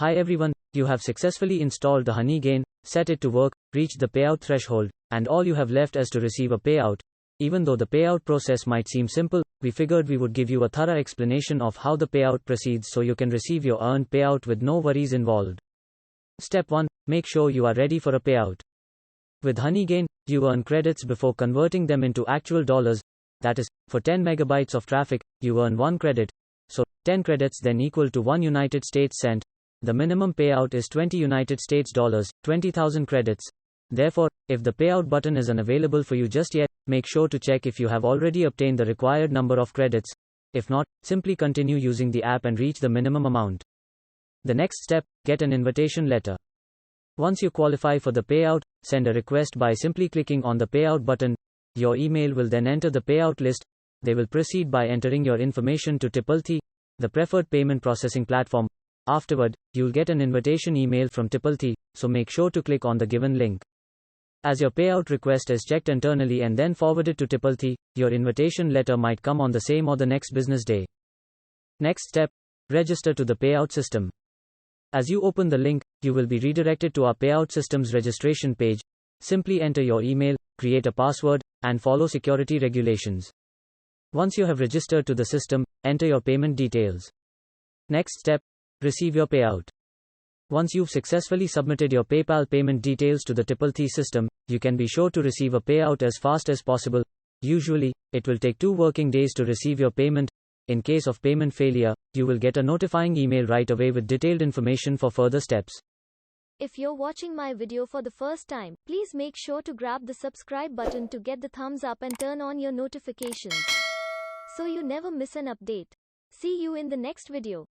Hi everyone, you have successfully installed the Honeygain, set it to work, reached the payout threshold, and all you have left is to receive a payout. Even though the payout process might seem simple, we figured we would give you a thorough explanation of how the payout proceeds so you can receive your earned payout with no worries involved. Step 1. Make sure you are ready for a payout. With Honeygain, you earn credits before converting them into actual dollars. That is, for 10 megabytes of traffic, you earn 1 credit. So, 10 credits then equal to 1 United States cent. The minimum payout is 20 United States dollars, 20,000 credits. Therefore, if the payout button is unavailable for you just yet, make sure to check if you have already obtained the required number of credits. If not, simply continue using the app and reach the minimum amount. The next step, get an invitation letter. Once you qualify for the payout, send a request by simply clicking on the payout button. Your email will then enter the payout list. They will proceed by entering your information to Tipalti, the preferred payment processing platform. Afterward, you'll get an invitation email from Tipalti, so make sure to click on the given link. As your payout request is checked internally and then forwarded to Tipalti, your invitation letter might come on the same or the next business day. Next step, register to the payout system. As you open the link, you will be redirected to our payout system's registration page. Simply enter your email, create a password, and follow security regulations. Once you have registered to the system, enter your payment details. Next step, receive your payout. Once you've successfully submitted your PayPal payment details to the Tipalti system, you can be sure to receive a payout as fast as possible. Usually, it will take 2 working days to receive your payment. In case of payment failure, you will get a notifying email right away with detailed information for further steps. If you're watching my video for the first time, please make sure to grab the subscribe button to get the thumbs up and turn on your notifications, so you never miss an update. See you in the next video.